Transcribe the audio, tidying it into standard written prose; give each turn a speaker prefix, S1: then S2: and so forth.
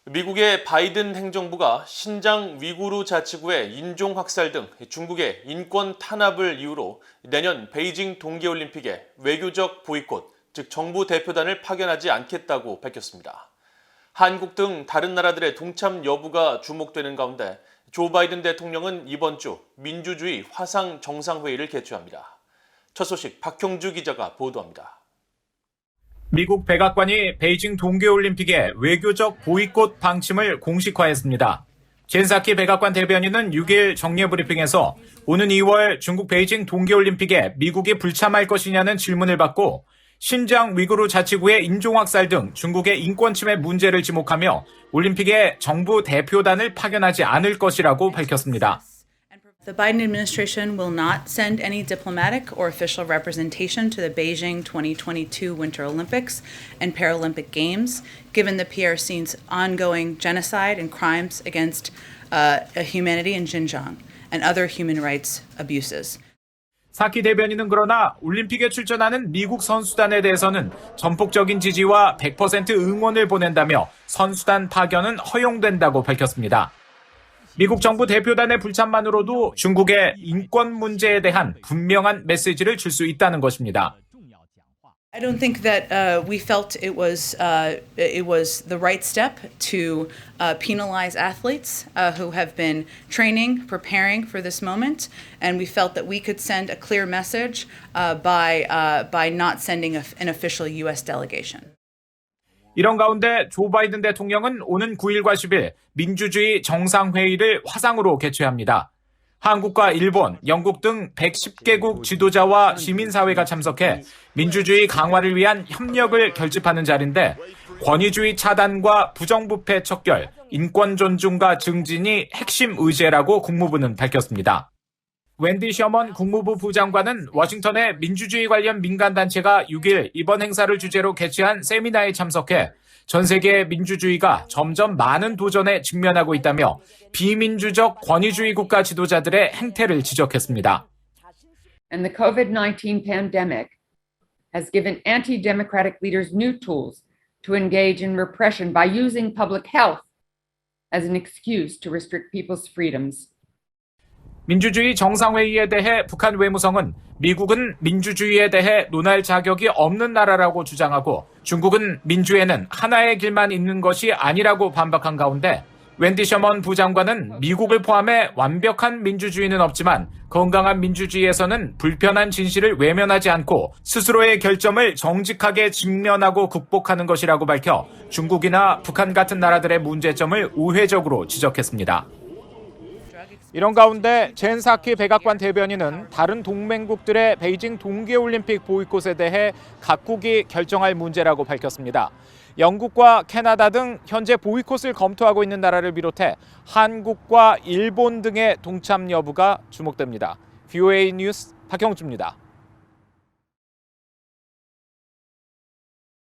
S1: 미국의 바이든 행정부가 신장 위구르 자치구의 인종 학살 등 중국의 인권 탄압을 이유로 내년 베이징 동계올림픽에 외교적 보이콧, 즉 정부 대표단을 파견하지 않겠다고 밝혔습니다. 한국 등 다른 나라들의 동참 여부가 주목되는 가운데 조 바이든 대통령은 이번 주 민주주의 화상 정상회의를 개최합니다. 첫 소식 박형주 기자가 보도합니다.
S2: 미국 백악관이 베이징 동계올림픽의 외교적 보이콧 방침을 공식화했습니다. 젠사키 백악관 대변인은 6일 정례 브리핑에서 오는 2월 중국 베이징 동계올림픽에 미국이 불참할 것이냐는 질문을 받고 신장 위구르 자치구의 인종학살 등 중국의 인권침해 문제를 지목하며 올림픽에 정부 대표단을 파견하지 않을 것이라고 밝혔습니다.
S3: The Biden administration will not send any diplomatic or official representation to the Beijing 2022 Winter Olympics and Paralympic Games, given the PRC's ongoing genocide and crimes against humanity in Xinjiang and other human rights abuses.
S2: 사키 대변인은 그러나 올림픽에 출전하는 미국 선수단에 대해서는 전폭적인 지지와 100% 응원을 보낸다며 선수단 파견은 허용된다고 밝혔습니다. 미국 정부 대표단의 불참만으로도 중국의 인권 문제에 대한 분명한 메시지를 줄 수 있다는 것입니다.
S3: I don't think that we felt it was the right step to penalize athletes who have been training, preparing for this moment, and we felt that we could send a clear message by not sending an official U.S. delegation.
S2: 이런 가운데 조 바이든 대통령은 오는 9일과 10일 민주주의 정상회의를 화상으로 개최합니다. 한국과 일본, 영국 등 110개국 지도자와 시민사회가 참석해 민주주의 강화를 위한 협력을 결집하는 자리인데 권위주의 차단과 부정부패 척결, 인권 존중과 증진이 핵심 의제라고 국무부는 밝혔습니다. 웬디 셔먼 국무부 부장관은 워싱턴의 민주주의 관련 민간단체가 6일 이번 행사를 주제로 개최한 세미나에 참석해 전 세계 민주주의가 점점 많은 도전에 직면하고 있다며 비민주적 권위주의 국가 지도자들의 행태를 지적했습니다.
S4: And the COVID-19 pandemic has given anti-democratic leaders new tools to engage in repression by using public health as an excuse to restrict people's freedoms.
S2: 민주주의 정상회의에 대해 북한 외무성은 미국은 민주주의에 대해 논할 자격이 없는 나라라고 주장하고 중국은 민주에는 하나의 길만 있는 것이 아니라고 반박한 가운데 웬디 셔먼 부장관은 미국을 포함해 완벽한 민주주의는 없지만 건강한 민주주의에서는 불편한 진실을 외면하지 않고 스스로의 결점을 정직하게 직면하고 극복하는 것이라고 밝혀 중국이나 북한 같은 나라들의 문제점을 우회적으로 지적했습니다. 이런 가운데 젠사키 백악관 대변인은 다른 동맹국들의 베이징 동계올림픽 보이콧에 대해 각국이 결정할 문제라고 밝혔습니다. 영국과 캐나다 등 현재 보이콧을 검토하고 있는 나라를 비롯해 한국과 일본 등의 동참 여부가 주목됩니다. VOA 뉴스 박형주입니다.